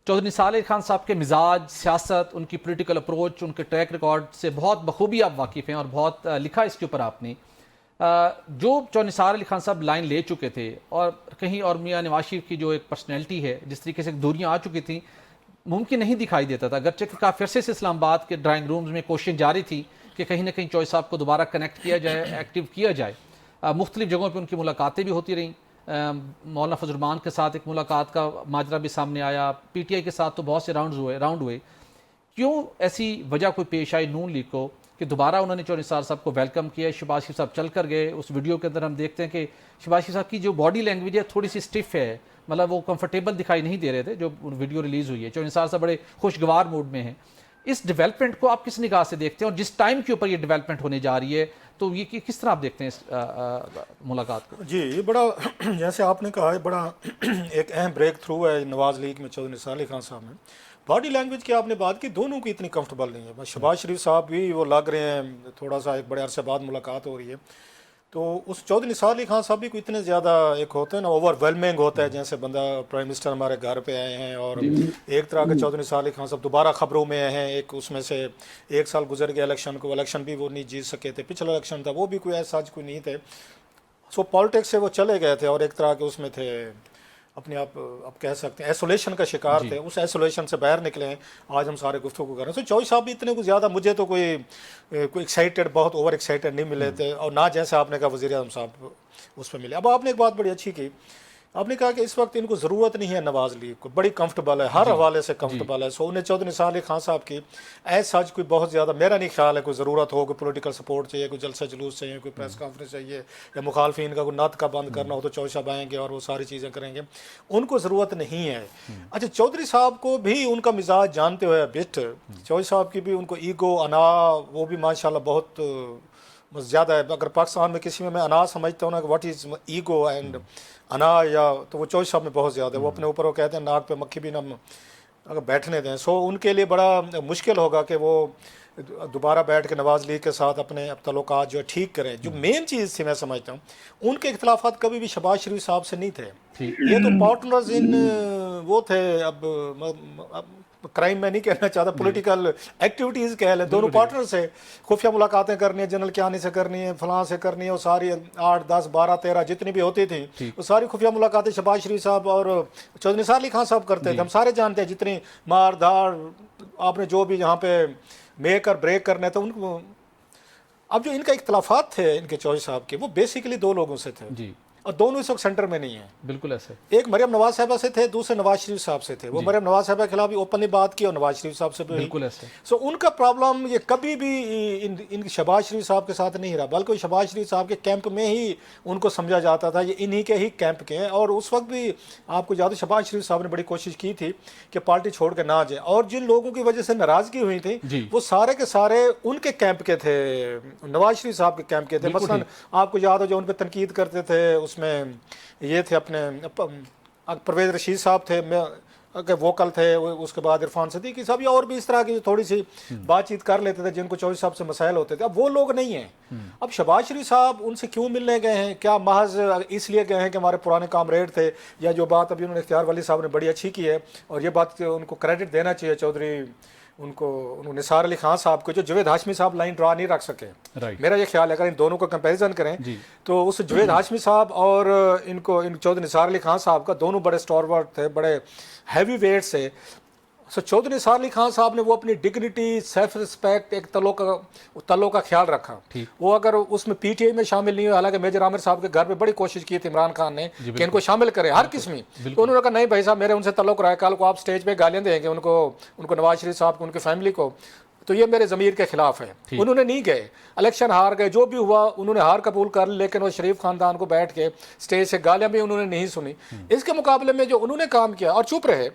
چودھری نثار علی خان صاحب کے مزاج، سیاست، ان کی پولیٹیکل اپروچ، ان کے ٹریک ریکارڈ سے بہت بخوبی آپ واقف ہیں اور بہت لکھا اس کے اوپر آپ نے. جو چودھری نثار علی خان صاحب لائن لے چکے تھے اور کہیں اور میاں نواز شریف کی جو ایک پرسنالٹی ہے، جس طریقے سے دوریاں آ چکی تھیں، ممکن نہیں دکھائی دیتا تھا. اگرچہ کہ کافی عرصے سے اسلام آباد کے ڈرائنگ رومز میں کوششیں جاری تھی کہ کہیں نہ کہیں چودھری صاحب کو دوبارہ کنیکٹ کیا جائے، ایکٹیو کیا جائے. مختلف جگہوں پہ ان کی ملاقاتیں بھی ہوتی رہیں. مولانا فضل الرحمان کے ساتھ ایک ملاقات کا ماجرا بھی سامنے آیا. پی ٹی آئی کے ساتھ تو بہت سے راؤنڈ ہوئے. کیوں ایسی وجہ کوئی پیش آئی نون لیگ کو کہ دوبارہ انہوں نے چودھری نثار صاحب کو ویلکم کیا؟ شہباز شریف صاحب چل کر گئے. اس ویڈیو کے اندر ہم دیکھتے ہیں کہ شہباز شریف صاحب کی جو باڈی لینگویج ہے تھوڑی سی اسٹف ہے، مطلب وہ کمفرٹیبل دکھائی نہیں دے رہے تھے جو ویڈیو ریلیز ہوئی ہے. چودھری نثار صاحب بڑے خوشگوار موڈ میں ہیں. اس ڈیولپمنٹ کو آپ کس نگاہ سے دیکھتے ہیں اور جس ٹائم کے اوپر یہ ڈیولپمنٹ ہونے جا رہی ہے تو یہ کس طرح آپ دیکھتے ہیں اس ملاقات کو؟ جی، یہ بڑا جیسے آپ نے کہا ہے بڑا ایک اہم بریک تھرو ہے نواز لیگ میں چودھری نثار علی خان صاحب میں. باڈی لینگویج کی آپ نے بات کی، دونوں کی اتنی کمفرٹیبل نہیں ہے. شہباز شریف صاحب بھی وہ لگ رہے ہیں تھوڑا سا، ایک بڑے عرصے بعد ملاقات ہو رہی ہے، تو اس چودھری نثار علی خان صاحب بھی کوئی اتنے زیادہ ایک ہوتے ہیں نا اوور ویلمنگ ہوتا ہے، جیسے بندہ پرائم منسٹر ہمارے گھر پہ آئے ہیں اور ایک طرح کے چودھری نثار علی خان صاحب دوبارہ خبروں میں آئے ہیں. ایک اس میں سے 1 سال گزر گیا الیکشن کو، الیکشن بھی وہ نہیں جیت سکے تھے. پچھلا الیکشن تھا وہ بھی کوئی ایسا کوئی نہیں تھے. سو پالیٹکس سے وہ چلے گئے تھے اور ایک طرح کے اس میں تھے اپنے آپ کہہ سکتے ہیں ایسولیشن کا شکار تھے. اس ایسولیشن سے باہر نکلے ہیں. آج ہم سارے گفتگو کر رہے ہیں. سو چودھری صاحب بھی اتنے کو زیادہ مجھے تو کوئی ایکسائٹیڈ، بہت اوور ایکسائٹیڈ نہیں ملے تھے، اور نہ جیسے آپ نے کہا وزیر اعظم صاحب اس پہ ملے. اب آپ نے ایک بات بڑی اچھی کی، آپ نے کہا کہ اس وقت ان کو ضرورت نہیں ہے نواز لیگ کو، بڑی کمفرٹیبل ہے، ہر حوالے سے کمفرٹیبل ہے. سو انہیں چودھری نثار علی خان صاحب کی ایز سچ کوئی بہت زیادہ میرا نہیں خیال ہے کوئی ضرورت ہو، کوئی پولیٹیکل سپورٹ چاہیے، کوئی جلسہ جلوس چاہیے، کوئی پریس کانفرنس چاہیے، یا مخالفین کا کوئی نعت کا بند کرنا ہو تو چودھری صاحب آئیں گے اور وہ ساری چیزیں کریں گے. ان کو ضرورت نہیں ہے. اچھا، چودھری صاحب کو بھی ان کا مزاج جانتے ہوئے بٹ چودھری صاحب کی بھی ان کو ایگو، انا، وہ بھی ماشاءاللہ بہت زیادہ ہے. اگر پاکستان میں کسی میں انا سمجھتا ہوں نا کہ واٹ از ایگو اینڈ انا، یا تو وہ چودھری صاحب میں بہت زیادہ ہے. وہ اپنے اوپر وہ کہتے ہیں ناک پہ مکھی بھی نہ اگر بیٹھنے دیں. سو ان کے لیے بڑا مشکل ہوگا کہ وہ دوبارہ بیٹھ کے نواز لیگ کے ساتھ اپنے تعلقات جو ہے ٹھیک کریں. جو مین چیز تھی میں سمجھتا ہوں ان کے اختلافات کبھی بھی شہباز شریف صاحب سے نہیں تھے. یہ تو پارٹنرز ان وہ تھے، اب کرائم میں نہیں کہنا چاہتا، پولیٹیکل ایکٹیویٹیز کہہ لیں. دونوں پارٹنر سے خفیہ ملاقاتیں کرنی ہیں، جنرل کیانی سے کرنی ہے، فلاں سے کرنی ہے، وہ ساری 8 10 12 13 جتنی بھی ہوتی تھیں وہ ساری خفیہ ملاقاتیں شہباز شریف صاحب اور چودھری نثار علی خان صاحب کرتے تھے. ہم سارے جانتے ہیں جتنی مار دھاڑ آپ نے جو بھی یہاں پہ میک اور بریک کرنے تھے ان کو. اب جو ان کا اختلافات تھے ان کے چودھری صاحب کے، وہ بیسیکلی 2 لوگوں سے تھے اور دونوں اس وقت سینٹر میں نہیں ہیں. بالکل ایسے ایک مریم نواز صاحبہ سے تھے، دوسرے نواز شریف صاحب سے تھے. وہ مریم نواز صاحبہ کے خلاف بھی اوپنلی بات کی اور نواز شریف صاحب سے بھی. بالکل ایسے. سو ان کا پرابلم یہ کبھی بھی ان شہباز شریف صاحب کے ساتھ نہیں رہا، بلکہ شہباز شریف صاحب کے کیمپ میں ہی ان کو سمجھا جاتا تھا یہ انہی کے ہی کیمپ کے ہیں. اور اس وقت بھی آپ کو یاد ہے شہباز شریف صاحب نے بڑی کوشش کی تھی کہ پارٹی چھوڑ کے نہ جائے، اور جن لوگوں کی وجہ سے ناراضگی ہوئی تھی وہ سارے کے سارے ان کے کیمپ کے تھے، نواز شریف صاحب کے کیمپ کے تھے. مثلا آپ کو یاد ہو جو ان پہ تنقید کرتے تھے، اس میں یہ تھے اپنے پرویز رشید صاحب تھے ووکل تھے، اس کے بعد عرفان صدیقی صاحب، یا اور بھی اس طرح کی تھوڑی سی بات چیت کر لیتے تھے جن کو چودھری صاحب سے مسائل ہوتے تھے. اب وہ لوگ نہیں ہیں. اب شہباز شریف صاحب ان سے کیوں ملنے گئے ہیں؟ کیا محض اس لیے گئے ہیں کہ ہمارے پرانے کامریڈ تھے، یا جو بات ابھی انہوں نے اختیار ولی صاحب نے بڑی اچھی کی ہے اور یہ بات ان کو کریڈٹ دینا چاہیے چودھری انہوں نثار علی خان صاحب کو، جو جوید ہاشمی صاحب لائن ڈرا نہیں رکھ سکے. میرا یہ خیال ہے اگر ان دونوں کا کمپیریزن کریں تو اس جوید ہاشمی صاحب اور ان چودھری نثار علی خان صاحب کا دونوں بڑے اسٹارورٹ تھے، بڑے ہیوی ویٹ سے. سو چودھری نثار علی خان صاحب نے وہ اپنی ڈگنیٹی، سیلف رسپیکٹ، ایک تلوں کا خیال رکھا. وہ اگر اس میں پی ٹی آئی میں شامل نہیں ہوئے، حالانکہ میجر عامر صاحب کے گھر پہ بڑی کوشش کی تھی عمران خان نے کہ ان کو شامل کرے ہر قسم میں، تو انہوں نے کہا نہیں بھائی صاحب میرے ان سے تعلق رہا ہے، کل کو آپ سٹیج پہ گالیاں دیں گے ان کو نواز شریف صاحب کو، ان کی فیملی کو، تو یہ میرے ضمیر کے خلاف ہے. انہوں نے نہیں گئے، الیکشن ہار گئے، جو بھی ہوا انہوں نے ہار قبول کر لی، لیکن وہ شریف خاندان کو بیٹھ کے سٹیج سے گالیاں بھی انہوں نے نہیں سنی. اس کے مقابلے میں جو انہوں نے کام کیا اور چپ رہے،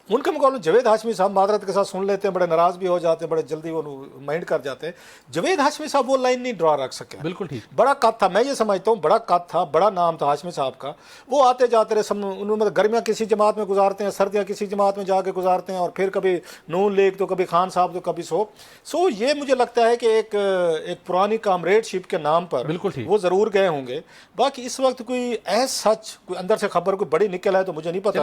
ان کے مقابلے جوید ہاشمی صاحب معذرت کے ساتھ سن لیتے ہیں، بڑے ناراض بھی ہو جاتے ہیں، بڑے جلدی وہ مائنڈ کر جاتے ہیں. جوید ہاشمی صاحب وہ لائن نہیں ڈرا رکھ سکے. بالکل ٹھیک. بڑا قد تھا، میں یہ سمجھتا ہوں بڑا قد تھا، بڑا نام تھا ہاشمی صاحب کا. وہ آتے جاتے رہے، انہوں نے گرمیاں کسی جماعت میں گزارتے ہیں، سردیاں کسی جماعت میں جا کے گزارتے ہیں، اور پھر کبھی نون لیگ تو کبھی خان صاحب تو کبھی سو یہ مجھے لگتا ہے کہ ایک پرانی کامریڈ شپ کے نام پر وہ ضرور گئے ہوں گے. باقی اس وقت کوئی ایز سچ کوئی اندر سے خبر کوئی بڑی نکل ہے تو مجھے نہیں پتا.